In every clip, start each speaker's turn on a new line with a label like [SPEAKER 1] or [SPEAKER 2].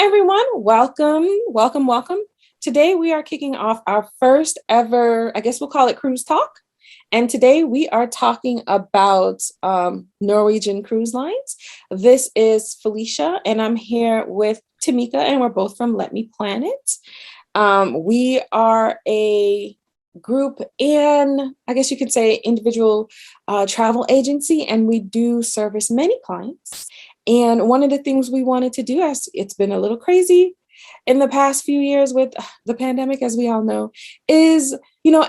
[SPEAKER 1] everyone. Welcome, welcome, welcome. Today we are kicking off our first ever, I guess we'll call it cruise talk. And today we are talking about Norwegian cruise lines. This is Felicia, and I'm here with Tamika, and we're both from Let Me Plan It. We are a group and I guess you could say individual travel agency, and we do service many clients. And one of the things we wanted to do, as it's been a little crazy in the past few years with the pandemic, as we all know, is,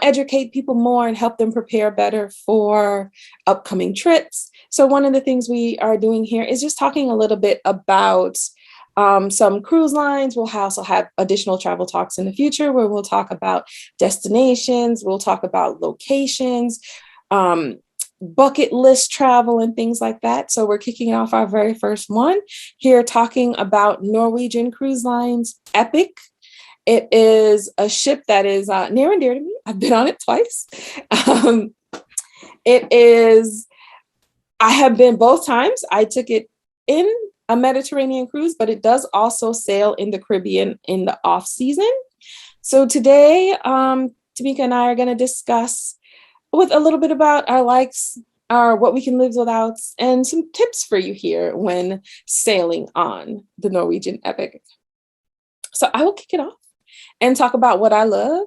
[SPEAKER 1] educate people more and help them prepare better for upcoming trips. So one of the things we are doing here is just talking a little bit about some cruise lines. We'll also have additional travel talks in the future where we'll talk about destinations, we'll talk about locations, bucket list travel and things like that. So we're kicking off our very first one here talking about Norwegian Cruise Lines Epic. It is a ship that is near and dear to me. I've been on it twice. I have been both times. I took it in a Mediterranean cruise, but it does also sail in the Caribbean in the off season. So today, Tamika and I are going to discuss with a little bit about our likes, our what we can live without, and some tips for you here when sailing on the Norwegian Epic. So I will kick it off and talk about what I love.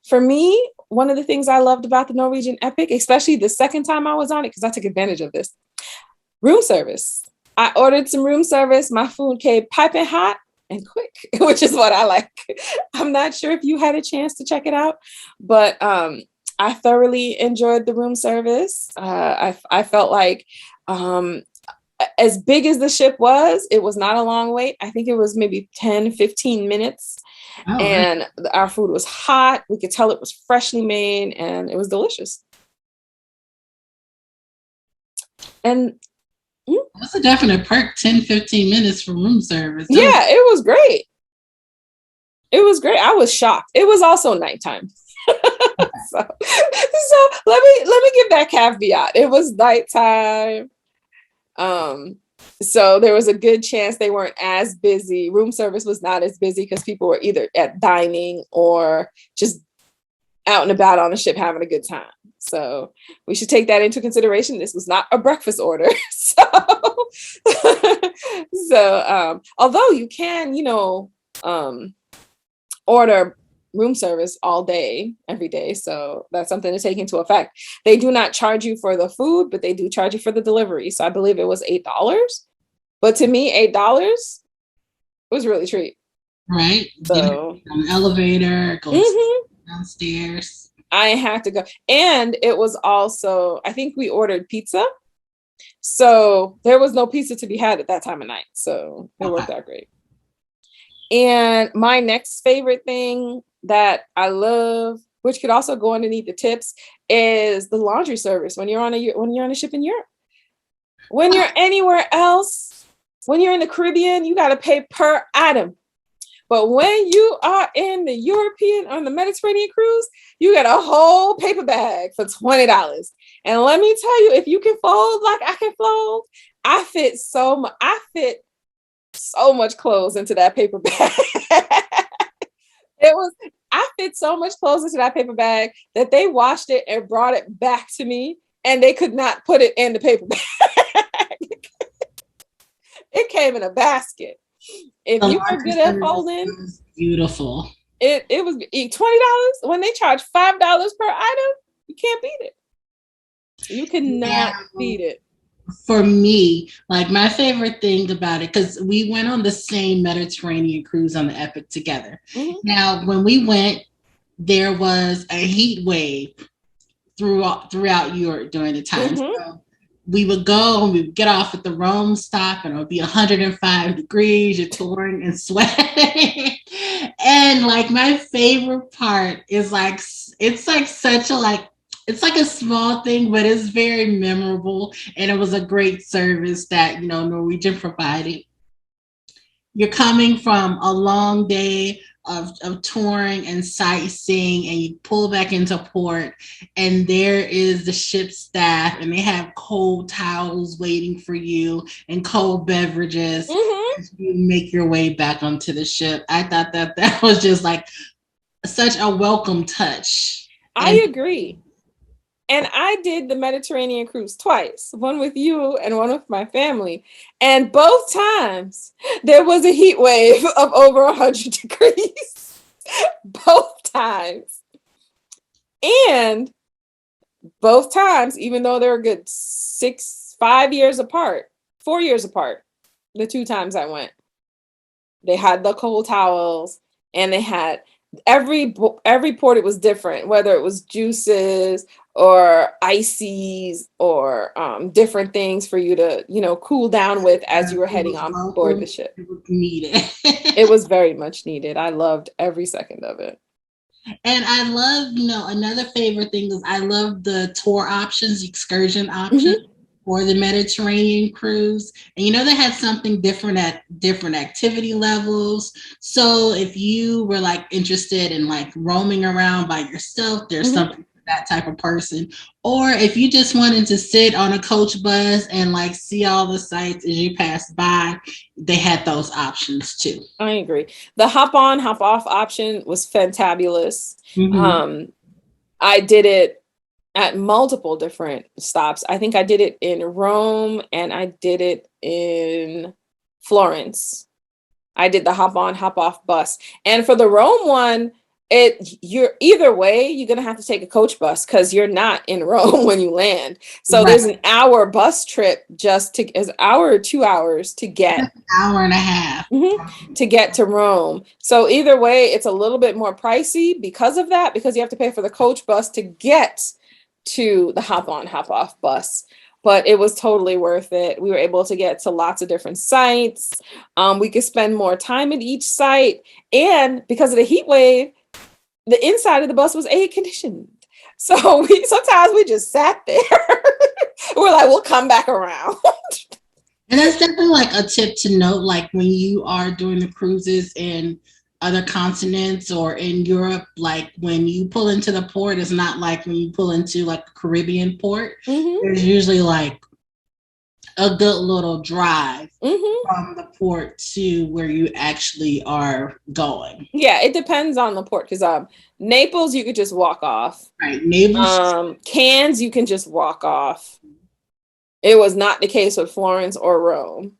[SPEAKER 1] For me, one of the things I loved about the Norwegian Epic, especially the second time I was on it, because I took advantage of this, room service. I ordered some room service. My food came piping hot and quick, which is what I like. I'm not sure if you had a chance to check it out, but I thoroughly enjoyed the room service. I felt like as big as the ship was, it was not a long wait. I think it was maybe 10, 15 minutes. Oh, and right. Our food was hot. We could tell it was freshly made and it was delicious. And
[SPEAKER 2] that's a definite perk, 10, 15 minutes for room service.
[SPEAKER 1] Yeah, it was great. It was great. I was shocked. It was also nighttime. so let me give that caveat. It was nighttime. So there was a good chance they weren't as busy. Room service was not as busy because people were either at dining or just out and about on the ship having a good time. So we should take that into consideration. This was not a breakfast order. So although you can, order room service all day, every day. So that's something to take into effect. They do not charge you for the food, but they do charge you for the delivery. So I believe it was $8. But to me, $8 was really a treat.
[SPEAKER 2] Right. So an elevator, go downstairs.
[SPEAKER 1] I have to go. And it was also, I think we ordered pizza. So there was no pizza to be had at that time of night. So it worked out great. And my next favorite thing that I love, which could also go underneath the tips, is the laundry service when you're on a ship in Europe. When you're anywhere else, when you're in the Caribbean, you got to pay per item. But when you are in the European or the Mediterranean cruise, you get a whole paper bag for $20. And let me tell you, if you can fold like I can fold, I fit so much clothes into that paper bag. I fit so much clothes into that paper bag that they washed it and brought it back to me, and they could not put it in the paper bag. It came in a basket. If you were good at folding,
[SPEAKER 2] beautiful.
[SPEAKER 1] It was $20 when they charge $5 per item. You can't beat it. You cannot beat it.
[SPEAKER 2] For me, like my favorite thing about it, because we went on the same Mediterranean cruise on the Epic together. Mm-hmm. Now, when we went, there was a heat wave throughout Europe during the time. Mm-hmm. So we would go and we would get off at the Rome stop, and it would be 105 degrees. You're touring and sweating. And like my favorite part is like, it's like such a it's like a small thing, but it's very memorable. And it was a great service that, Norwegian provided. You're coming from a long day of touring and sightseeing, and you pull back into port, and there is the ship staff, and they have cold towels waiting for you and cold beverages. Mm-hmm. as you make your way back onto the ship. I thought that was just like such a welcome touch.
[SPEAKER 1] I
[SPEAKER 2] And
[SPEAKER 1] agree. And I did the Mediterranean cruise twice, one with you and one with my family. And both times there was a heat wave of over 100 degrees. Both times. And both times, even though they're a good 5 years apart, 4 years apart, the two times I went, they had the cold towels and they had every port. It was different, whether it was juices or ices or different things for you to, cool down with as you were heading on board the ship.
[SPEAKER 2] It was needed.
[SPEAKER 1] It was very much needed. I loved every second of it.
[SPEAKER 2] And I love, another favorite thing is I love the tour options, excursion options for the Mediterranean cruise. And they had something different at different activity levels. So if you were like interested in like roaming around by yourself, there's something for that type of person. Or if you just wanted to sit on a coach bus and like see all the sights as you pass by, they had those options too.
[SPEAKER 1] I agree. The hop on, hop off option was fantabulous. I did it at multiple different stops. I think I did it in Rome and I did it in Florence. I did the hop on, hop off bus. And for the Rome one, you're either way, you're gonna have to take a coach bus because you're not in Rome when you land. So there's an hour bus trip an hour or 2 hours to get
[SPEAKER 2] an hour and a half
[SPEAKER 1] to get to Rome. So either way, it's a little bit more pricey because of that, because you have to pay for the coach bus to get to the hop on, hop off bus. But it was totally worth it. We were able to get to lots of different sites. We could spend more time at each site. And because of the heat wave, the inside of the bus was air conditioned. So sometimes we just sat there. We're like, we'll come back around.
[SPEAKER 2] And that's definitely like a tip to note, like when you are doing the cruises in other continents or in Europe, like when you pull into the port, it's not like when you pull into like a Caribbean port. There's usually like a good little drive from the port to where you actually are going.
[SPEAKER 1] Yeah, it depends on the port because Naples you could just walk off.
[SPEAKER 2] Right, Naples.
[SPEAKER 1] Cannes you can just walk off. It was not the case with Florence or Rome.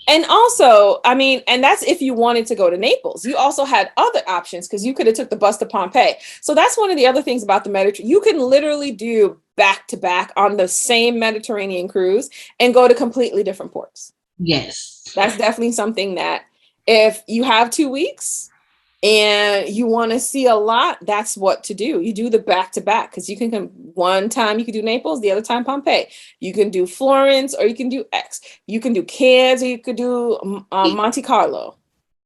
[SPEAKER 1] And also, I mean, and that's if you wanted to go to Naples. You also had other options because you could have took the bus to Pompeii. So that's one of the other things about the Mediterranean. You can literally do back to back on the same Mediterranean cruise and go to completely different ports.
[SPEAKER 2] Yes.
[SPEAKER 1] That's definitely something that if you have 2 weeks and you want to see a lot, that's what to do. You do the back to back because you can come one time you can do Naples, the other time Pompeii. You can do Florence or you can do X. You can do Cannes or you could do Monte Carlo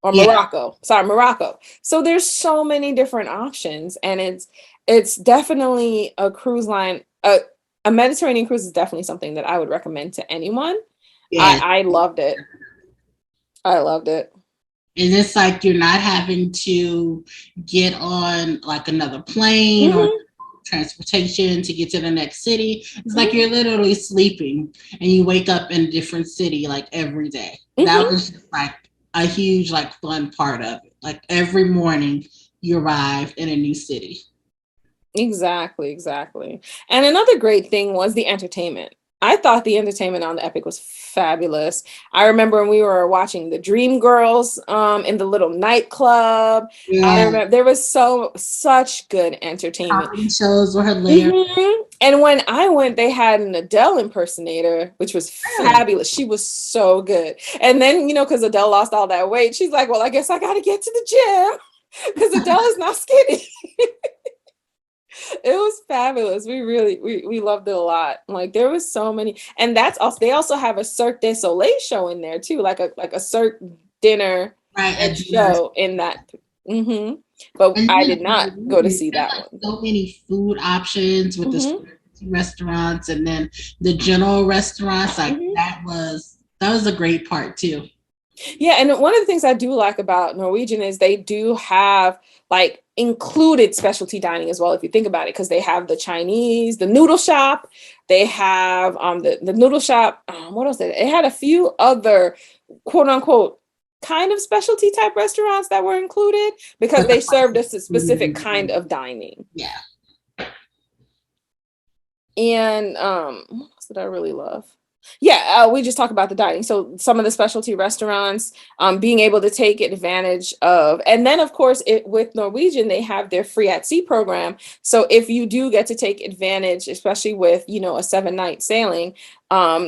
[SPEAKER 1] or Morocco. Morocco. So there's so many different options, and it's definitely a cruise line. A Mediterranean cruise is definitely something that I would recommend to anyone. Yeah. I loved it. I loved it.
[SPEAKER 2] And it's like you're not having to get on like another plane or transportation to get to the next city. It's like you're literally sleeping and you wake up in a different city like every day. That was just like a huge like fun part of it. Like every morning you arrived in a new city.
[SPEAKER 1] Exactly. And another great thing was the entertainment. I thought the entertainment on the Epic was fabulous. I remember when we were watching the Dream Girls in the little nightclub. Yeah. I remember there was such good entertainment.
[SPEAKER 2] Comedy shows were hilarious.
[SPEAKER 1] And when I went, they had an Adele impersonator, which was fabulous. She was so good. And then, because Adele lost all that weight, she's like, well, I guess I got to get to the gym because Adele is not skinny. It was fabulous. We loved it a lot. Like there was so many, and that's also they also have a Cirque du Soleil show in there too, like a Cirque dinner show in that. But I did not go to see that one.
[SPEAKER 2] So many food options with the restaurants and then the general restaurants. Like that was a great part too.
[SPEAKER 1] Yeah, and one of the things I do like about Norwegian is they do have like included specialty dining as well, if you think about it, because they have the Chinese, the noodle shop, they have the noodle shop. What else? It had a few other quote unquote kind of specialty type restaurants that were included because
[SPEAKER 2] But the
[SPEAKER 1] they served us a specific kind
[SPEAKER 2] food,
[SPEAKER 1] of dining.
[SPEAKER 2] yeah.
[SPEAKER 1] And what else did I really love? Yeah, we just talked about the dining. So some of the specialty restaurants, being able to take advantage of, and then of course, with Norwegian, they have their free at sea program. So if you do get to take advantage, especially with a 7-night sailing,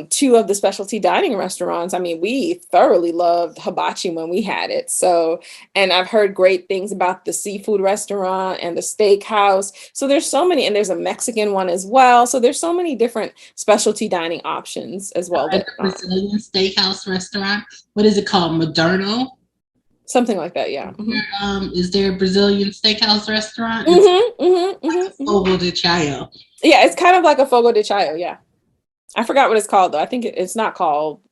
[SPEAKER 1] two of the specialty dining restaurants. I mean, we thoroughly loved hibachi when we had it. So, and I've heard great things about the seafood restaurant and the steakhouse. So there's so many, and there's a Mexican one as well. So there's so many different specialty dining options as well.
[SPEAKER 2] At
[SPEAKER 1] That
[SPEAKER 2] the Brazilian steakhouse restaurant, what is it called? Moderno?
[SPEAKER 1] something like that, yeah.
[SPEAKER 2] Is there a Brazilian steakhouse restaurant? It's
[SPEAKER 1] Mm-hmm, mm-hmm,
[SPEAKER 2] like
[SPEAKER 1] mm-hmm,
[SPEAKER 2] a
[SPEAKER 1] mm-hmm.
[SPEAKER 2] Fogo de Chao.
[SPEAKER 1] Yeah, it's kind of like a fogo de chao. Yeah, I forgot what it's called though. I think it's not called.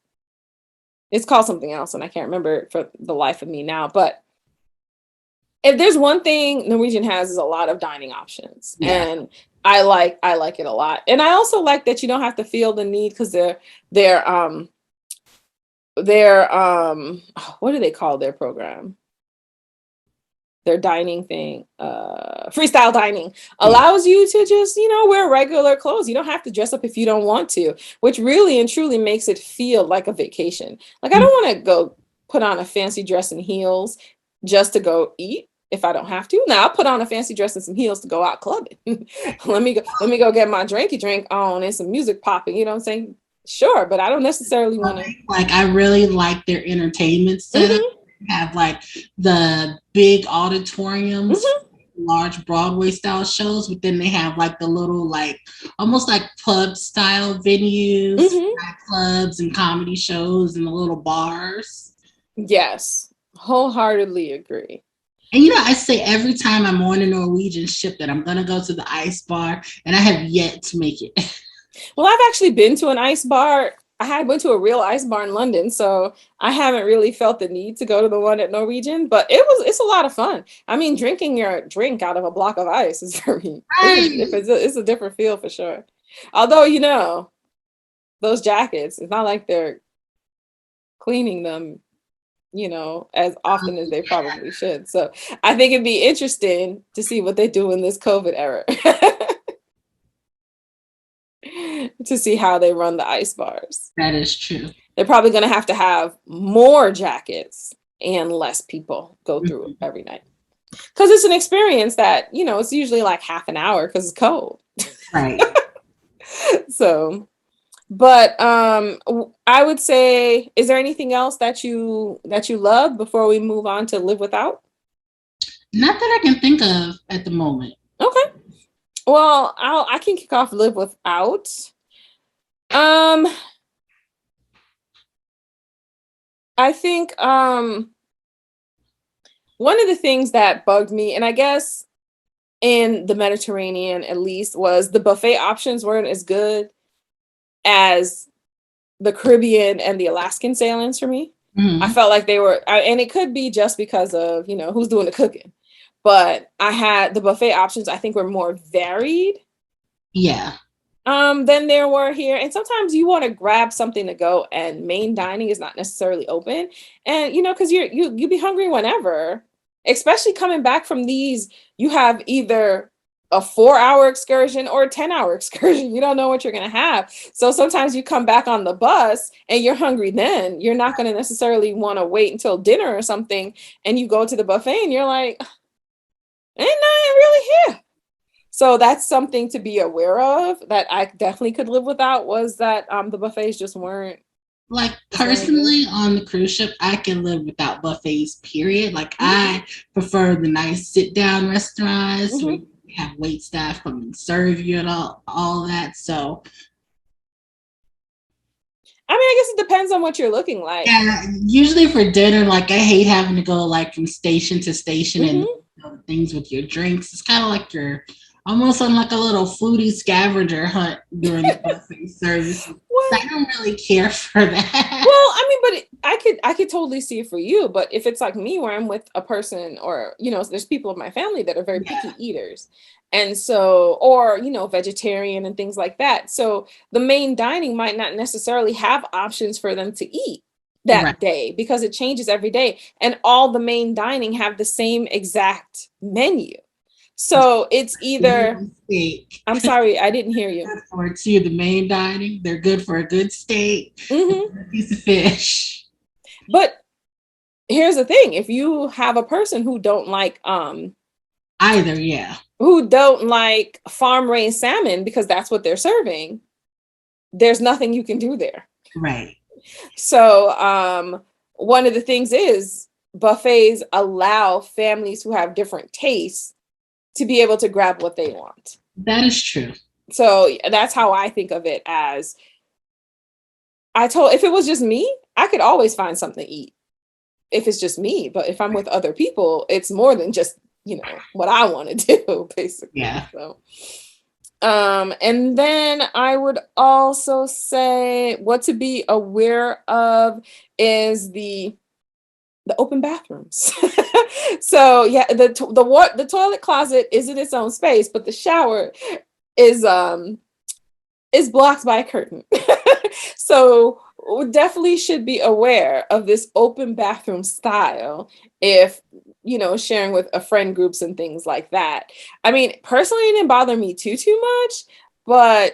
[SPEAKER 1] It's called something else, and I can't remember it for the life of me now. But if there's one thing Norwegian has is a lot of dining options,
[SPEAKER 2] Yeah.
[SPEAKER 1] and I like it a lot. And I also like that you don't have to feel the need because they're what do they call their program? Their dining thing, freestyle dining allows you to just, wear regular clothes. You don't have to dress up if you don't want to, which really and truly makes it feel like a vacation. Like I don't want to go put on a fancy dress and heels just to go eat if I don't have to. Now I'll put on a fancy dress and some heels to go out clubbing. Let me go get my drinky drink on and some music popping. You know what I'm saying? Sure, but I don't necessarily want to.
[SPEAKER 2] Like I really like their entertainment setup.
[SPEAKER 1] Mm-hmm,
[SPEAKER 2] Have like the big auditoriums,
[SPEAKER 1] mm-hmm,
[SPEAKER 2] large Broadway style shows, but then they have like the little like almost like pub style venues,
[SPEAKER 1] mm-hmm.
[SPEAKER 2] clubs and comedy shows and the little bars.
[SPEAKER 1] Yes, wholeheartedly agree.
[SPEAKER 2] And I say every time I'm on a Norwegian ship that I'm gonna go to the ice bar, and I have yet to make it.
[SPEAKER 1] Well, I've actually been to an ice bar. Went to a real ice bar in London, so I haven't really felt the need to go to the one at Norwegian, but it's a lot of fun. I mean, drinking your drink out of a block of ice is it's a different feel for sure. Although, those jackets, it's not like they're cleaning them, as often as they probably should. So I think it'd be interesting to see what they do in this COVID era. To see how they run the ice bars.
[SPEAKER 2] That is true.
[SPEAKER 1] They're probably going to have more jackets and less people go through every night. Because it's an experience that, it's usually like half an hour because it's cold.
[SPEAKER 2] Right.
[SPEAKER 1] So, but I would say, is there anything else that you love before we move on to live without?
[SPEAKER 2] Not that I can think of at the moment.
[SPEAKER 1] Okay. Well, I can kick off live without. I think one of the things that bugged me, and I guess in the Mediterranean at least, was the buffet options weren't as good as the Caribbean and the Alaskan sailings for me.
[SPEAKER 2] Mm-hmm.
[SPEAKER 1] I felt like they were, and it could be just because of, who's doing the cooking. But I had the buffet options, I think, were more varied.
[SPEAKER 2] Yeah.
[SPEAKER 1] Than there were here. And sometimes you want to grab something to go, and main dining is not necessarily open. And because you be hungry whenever, especially coming back from these, you have either a 4-hour excursion or a 10-hour excursion. You don't know what you're gonna have. So sometimes you come back on the bus and you're hungry then. You're not gonna necessarily want to wait until dinner or something, and you go to the buffet and you're like, ain't nothing really here. So that's something to be aware of that I definitely could live without, was that the buffets just weren't.
[SPEAKER 2] Like personally on the cruise ship, I can live without buffets, period. Like I prefer the nice sit down restaurants where you have wait staff come and serve you and all that. So
[SPEAKER 1] I mean, I guess it depends on what you're looking like.
[SPEAKER 2] Yeah, usually for dinner, like I hate having to go like from station to station and things with your drinks. It's kind of like you're almost on like a little foodie scavenger hunt during the buffet services. So I
[SPEAKER 1] What?
[SPEAKER 2] don't really care for that.
[SPEAKER 1] Well, I mean, but I could totally see it for you. But if it's like me, where I'm with a person, or there's people in my family that are very
[SPEAKER 2] Yeah,
[SPEAKER 1] picky eaters, and so, or vegetarian and things like that. So the main dining might not necessarily have options for them to eat
[SPEAKER 2] right.
[SPEAKER 1] that day because it changes every day, and all the main dining have the same exact menu. So it's either,
[SPEAKER 2] Steak.
[SPEAKER 1] I'm sorry, I didn't hear you.
[SPEAKER 2] Good for too. The main dining, they're good for a good steak,
[SPEAKER 1] Hmm.
[SPEAKER 2] a piece of fish.
[SPEAKER 1] But here's the thing: if you have a person
[SPEAKER 2] Either, yeah.
[SPEAKER 1] who don't like farm raised salmon because that's what they're serving, there's nothing you can do there.
[SPEAKER 2] Right.
[SPEAKER 1] So one of the things is buffets allow families who have different tastes to be able to grab what they want.
[SPEAKER 2] That is true.
[SPEAKER 1] So that's how I think of it. As if it was just me, I could always find something to eat if it's just me. But if I'm with other people, it's more than just, what I want to do, basically.
[SPEAKER 2] Yeah.
[SPEAKER 1] So and then I would also say what to be aware of is the open bathrooms. So yeah, the toilet closet is in its own space, but the shower is blocked by a curtain. So we definitely should be aware of this open bathroom style if sharing with a friend groups and things like that. I mean, personally it didn't bother me too much, but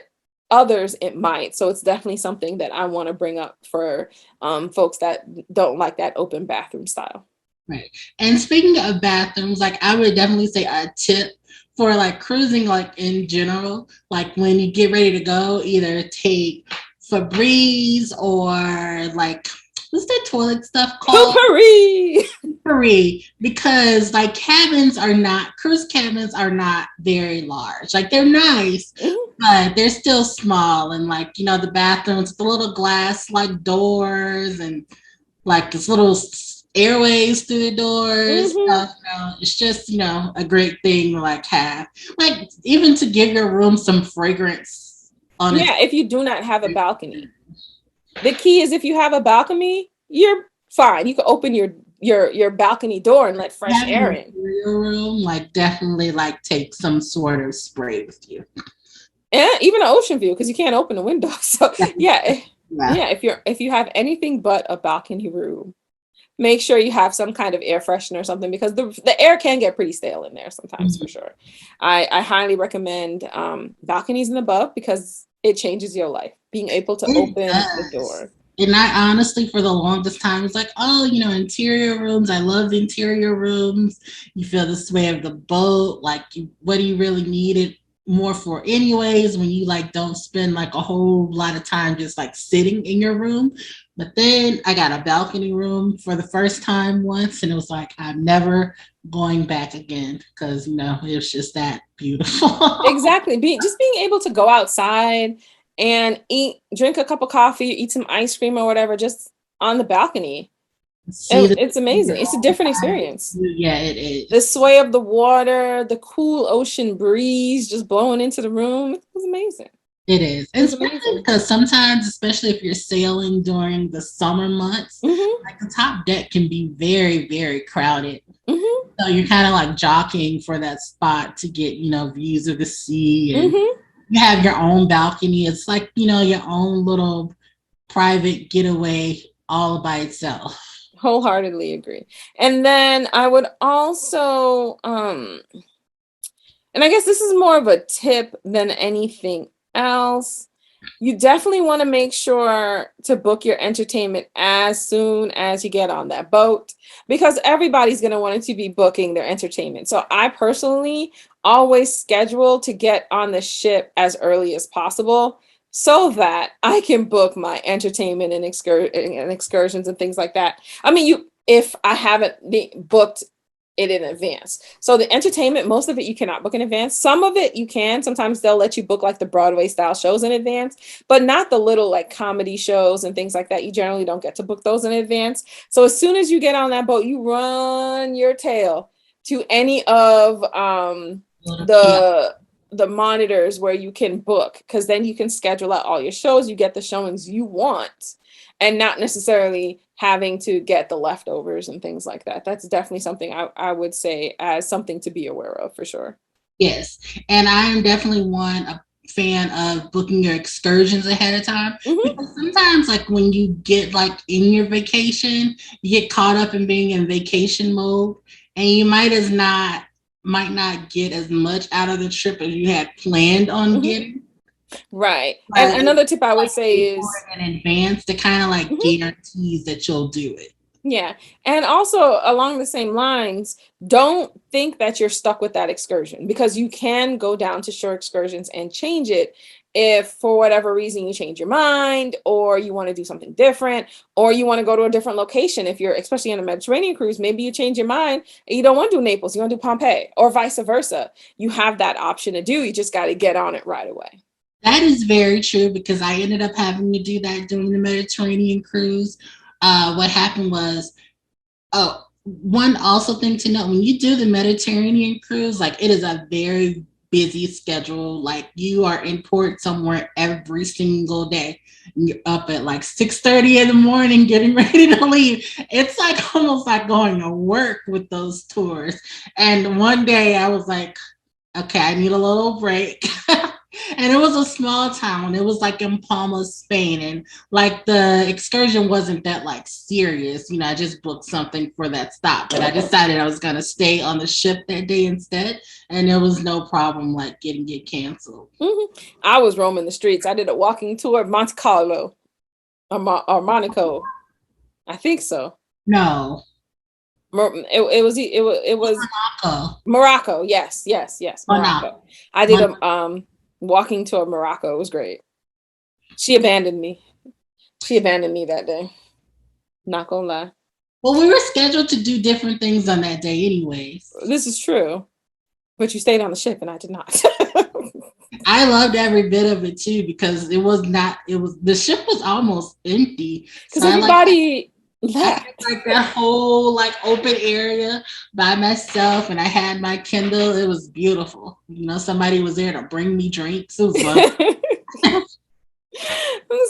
[SPEAKER 1] others it might. So it's definitely something that I want to bring up for folks that don't like that open bathroom style.
[SPEAKER 2] Right. And speaking of bathrooms, like I would definitely say a tip for like cruising, like in general, like when you get ready to go, either take Febreze or like what's that toilet stuff called?
[SPEAKER 1] Potpourri.
[SPEAKER 2] Free, because like cruise cabins are not very large. Like they're nice, but they're still small, and like the bathrooms, the little glass like doors and like this little airways through the doors.
[SPEAKER 1] Mm-hmm.
[SPEAKER 2] It's just a great thing to like have, like even to give your room some fragrance on its.
[SPEAKER 1] Yeah, if you do not have a balcony. The key is if you have a balcony, you're fine. You can open your balcony door and let fresh
[SPEAKER 2] Have
[SPEAKER 1] air
[SPEAKER 2] your
[SPEAKER 1] in.
[SPEAKER 2] room, like definitely like take some sort of spray with you.
[SPEAKER 1] And even an ocean view because you can't open the window. So yeah,
[SPEAKER 2] Yeah.
[SPEAKER 1] yeah. If you have anything but a balcony room, make sure you have some kind of air freshener or something because the air can get pretty stale in there sometimes for
[SPEAKER 2] Mhm.
[SPEAKER 1] sure. I highly recommend balconies and above because it changes your life. Being able to
[SPEAKER 2] It
[SPEAKER 1] open the
[SPEAKER 2] does.
[SPEAKER 1] door.
[SPEAKER 2] And I honestly, for the longest time, was like, oh, interior rooms. I love interior rooms. You feel the sway of the boat. Like, what do you really need it more for, anyways? When you like don't spend like a whole lot of time just like sitting in your room. But then I got a balcony room for the first time once, and it was like I'm never going back again because it was just that beautiful.
[SPEAKER 1] Exactly. Being able to go outside and drink a cup of coffee, eat some ice cream or whatever, just on the balcony.
[SPEAKER 2] See the
[SPEAKER 1] It's amazing. It's a different experience.
[SPEAKER 2] yeah, it
[SPEAKER 1] The
[SPEAKER 2] is.
[SPEAKER 1] sway of the water, the cool ocean breeze just blowing into the room. It was amazing.
[SPEAKER 2] It is.
[SPEAKER 1] It
[SPEAKER 2] And
[SPEAKER 1] was
[SPEAKER 2] especially
[SPEAKER 1] amazing.
[SPEAKER 2] because sometimes, especially if you're sailing during the summer months,
[SPEAKER 1] Hmm.
[SPEAKER 2] like the top deck can be very, very crowded.
[SPEAKER 1] Hmm.
[SPEAKER 2] So you're kind of like jockeying for that spot to get, views of the sea, and
[SPEAKER 1] Hmm.
[SPEAKER 2] you have your own balcony. It's like, your own little private getaway all by itself.
[SPEAKER 1] Wholeheartedly agree. And then I would also, and I guess this is more of a tip than anything else. You definitely want to make sure to book your entertainment as soon as you get on that boat because everybody's going to want to be booking their entertainment. So I personally always schedule to get on the ship as early as possible so that I can book my entertainment and excursions and things like that. I mean, if I haven't booked it in advance. So the entertainment, most of it you cannot book in advance. Some of it you can. Sometimes they'll let you book like the Broadway style shows in advance, but not the little like comedy shows and things like that. You generally don't get to book those in advance. So as soon as you get on that boat, you run your tail to any of
[SPEAKER 2] Little
[SPEAKER 1] the
[SPEAKER 2] kiosk.
[SPEAKER 1] the monitors where you can book, because then you can schedule out all your shows, you get the showings you want, and not necessarily having to get the leftovers and things like that. That's definitely something I would say as something to be aware of for sure.
[SPEAKER 2] Yes. And I am definitely a fan of booking your excursions ahead of time,
[SPEAKER 1] Hmm.
[SPEAKER 2] because sometimes like when you get like in your vacation, you get caught up in being in vacation mode, and you might not get as much out of the trip as you had planned on
[SPEAKER 1] Hmm.
[SPEAKER 2] getting.
[SPEAKER 1] Right. And
[SPEAKER 2] But
[SPEAKER 1] another tip I would
[SPEAKER 2] like pay
[SPEAKER 1] say
[SPEAKER 2] for
[SPEAKER 1] is,
[SPEAKER 2] it in advance to kind of like
[SPEAKER 1] mhm,
[SPEAKER 2] guarantees that you'll do it.
[SPEAKER 1] yeah. And also along the same lines, don't think that you're stuck with that excursion, because you can go down to shore excursions and change it if for whatever reason you change your mind, or you want to do something different, or you want to go to a different location. If you're especially on a Mediterranean cruise, maybe you change your mind and you don't want to do Naples, you want to do Pompeii, or vice versa. You have that option to do. You just got to get on it right away.
[SPEAKER 2] That is very true, because I ended up having to do that during the Mediterranean cruise. What happened was, oh, one also thing to know, when you do the Mediterranean cruise, like it is a very busy schedule. Like you are in port somewhere every single day. You're up at like 6:30 in the morning getting ready to leave. It's like almost like going to work with those tours. And one day I was like, okay, I need a little break. And it was a small town. It was like in Palma, Spain. And like the excursion wasn't that like serious. You know, I just booked something for that stop. But I decided I was going to stay on the ship that day instead. And there was no problem like getting it canceled.
[SPEAKER 1] Hmm. I was roaming the streets. I did a walking tour of Monte Carlo, or Monaco. I think so.
[SPEAKER 2] No.
[SPEAKER 1] It was
[SPEAKER 2] Monaco.
[SPEAKER 1] Morocco. Yes, yes, yes, Morocco.
[SPEAKER 2] Monaco.
[SPEAKER 1] I did a walking tour of Morocco. It was great. She abandoned me. She abandoned me that day. Not gonna lie.
[SPEAKER 2] Well, we were scheduled to do different things on that day anyways.
[SPEAKER 1] This is true. But you stayed on the ship and I did not.
[SPEAKER 2] I loved every bit of it too, because the ship was almost empty.
[SPEAKER 1] Because
[SPEAKER 2] So I like
[SPEAKER 1] everybody
[SPEAKER 2] I had
[SPEAKER 1] left.
[SPEAKER 2] like that whole like open area by myself, and I had my Kindle. It was beautiful. You know, somebody was there to bring me drinks. It was lovely.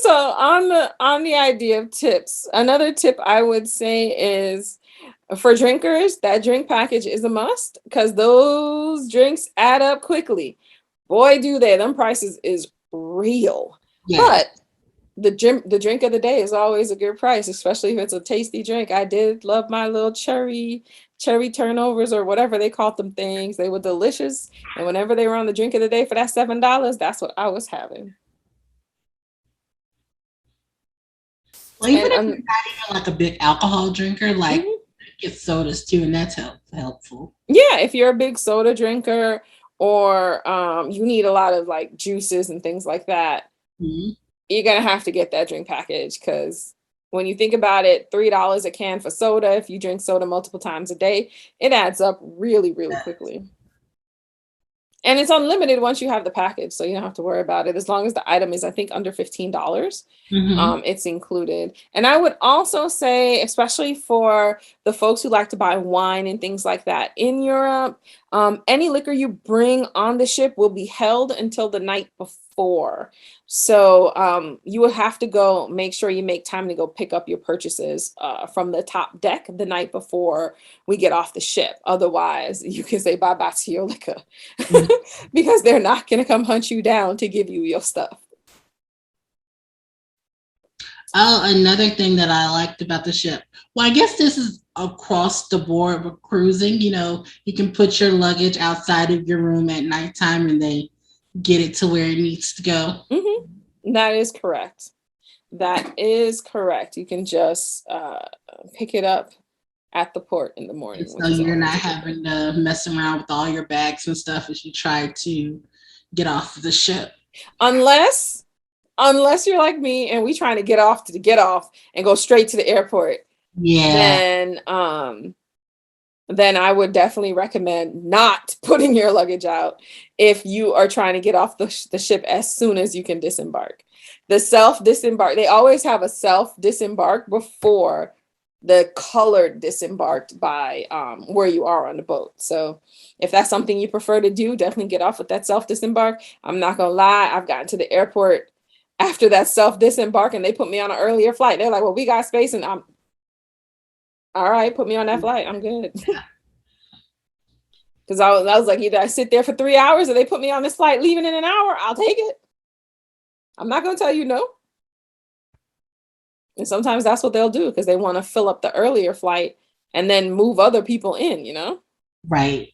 [SPEAKER 1] So on the idea of tips, another tip I would say is, for drinkers, that drink package is a must, because those drinks add up quickly. Boy, do they. Them prices is real.
[SPEAKER 2] Yes.
[SPEAKER 1] But the drink of the day is always a good price, especially if it's a tasty drink. I did love my little cherry turnovers, or whatever they called them things. They were delicious. And whenever they were on the drink of the day for that $7, that's what I was having.
[SPEAKER 2] Well, even
[SPEAKER 1] And
[SPEAKER 2] if you're not even like a big alcohol drinker, like
[SPEAKER 1] mhm.
[SPEAKER 2] get sodas too, and that's helpful.
[SPEAKER 1] Yeah, if you're a big soda drinker, or you need a lot of like juices and things like that,
[SPEAKER 2] Mhm.
[SPEAKER 1] you're gonna have to get that drink package, because when you think about it, $3 a can for soda, if you drink soda multiple times a day, it adds up really, really quickly. And it's unlimited once you have the package, so you don't have to worry about it. As long as the item is, I think, under $15,
[SPEAKER 2] Mhm.
[SPEAKER 1] it's included. And I would also say, especially for the folks who like to buy wine and things like that in Europe, any liquor you bring on the ship will be held until the night before. So you will have to go make sure you make time to go pick up your purchases from the top deck the night before we get off the ship. Otherwise, you can say bye bye to your liquor. Because they're not going to come hunt you down to give you your stuff.
[SPEAKER 2] Oh, another thing that I liked about the ship. Well, I guess this is across the board with cruising. You know, you can put your luggage outside of your room at nighttime, and they get it to where it needs to go.
[SPEAKER 1] That is correct. That is correct. You can just pick it up at the port in the
[SPEAKER 2] And
[SPEAKER 1] morning,
[SPEAKER 2] so
[SPEAKER 1] which is
[SPEAKER 2] you're
[SPEAKER 1] always
[SPEAKER 2] not
[SPEAKER 1] a good thing.
[SPEAKER 2] having to mess around with all your bags and stuff as you try to get off the ship.
[SPEAKER 1] Unless, unless you're like me and we trying to get off and go straight to the airport,
[SPEAKER 2] Yeah.
[SPEAKER 1] then then I would definitely recommend not putting your luggage out if you are trying to get off the ship as soon as you can disembark. The self disembark, they always have a self disembark before the colored disembarked by where you are on the boat. So if that's something you prefer to do, definitely get off with that self disembark. I'm not gonna lie, I've gotten to the airport after that self disembark and they put me on an earlier flight. They're like, well, we got space, and I'm all right, put me on that flight. I'm good. Because I was like, either I sit there for 3 hours or they put me on this flight leaving in an hour, I'll take it. I'm not gonna tell you no. And sometimes that's what they'll do because they want to fill up the earlier flight and then move other people in, you know?
[SPEAKER 2] Right.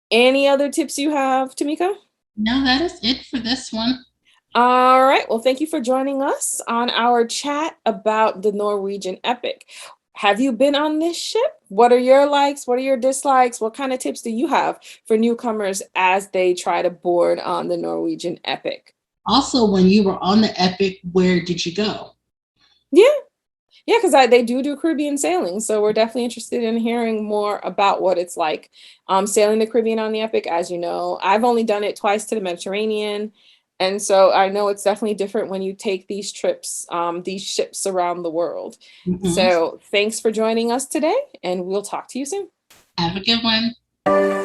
[SPEAKER 1] Any other tips you have, Tamika?
[SPEAKER 2] No, that is it for this one.
[SPEAKER 1] All right. Well, thank you for joining us on our chat about the Norwegian epic. Have you been on this ship? What are your likes? What are your dislikes? What kind of tips do you have for newcomers as they try to board on the Norwegian epic?
[SPEAKER 2] Also, when you were on the Epic, where did you go?
[SPEAKER 1] Yeah. Yeah, because they do Caribbean sailing. So we're definitely interested in hearing more about what it's like sailing the Caribbean on the Epic. As you know, I've only done it twice to the Mediterranean. And so I know it's definitely different when you take these trips, these ships around the world.
[SPEAKER 2] Mhm.
[SPEAKER 1] So thanks for joining us today, and we'll talk to you soon.
[SPEAKER 2] Have a good one.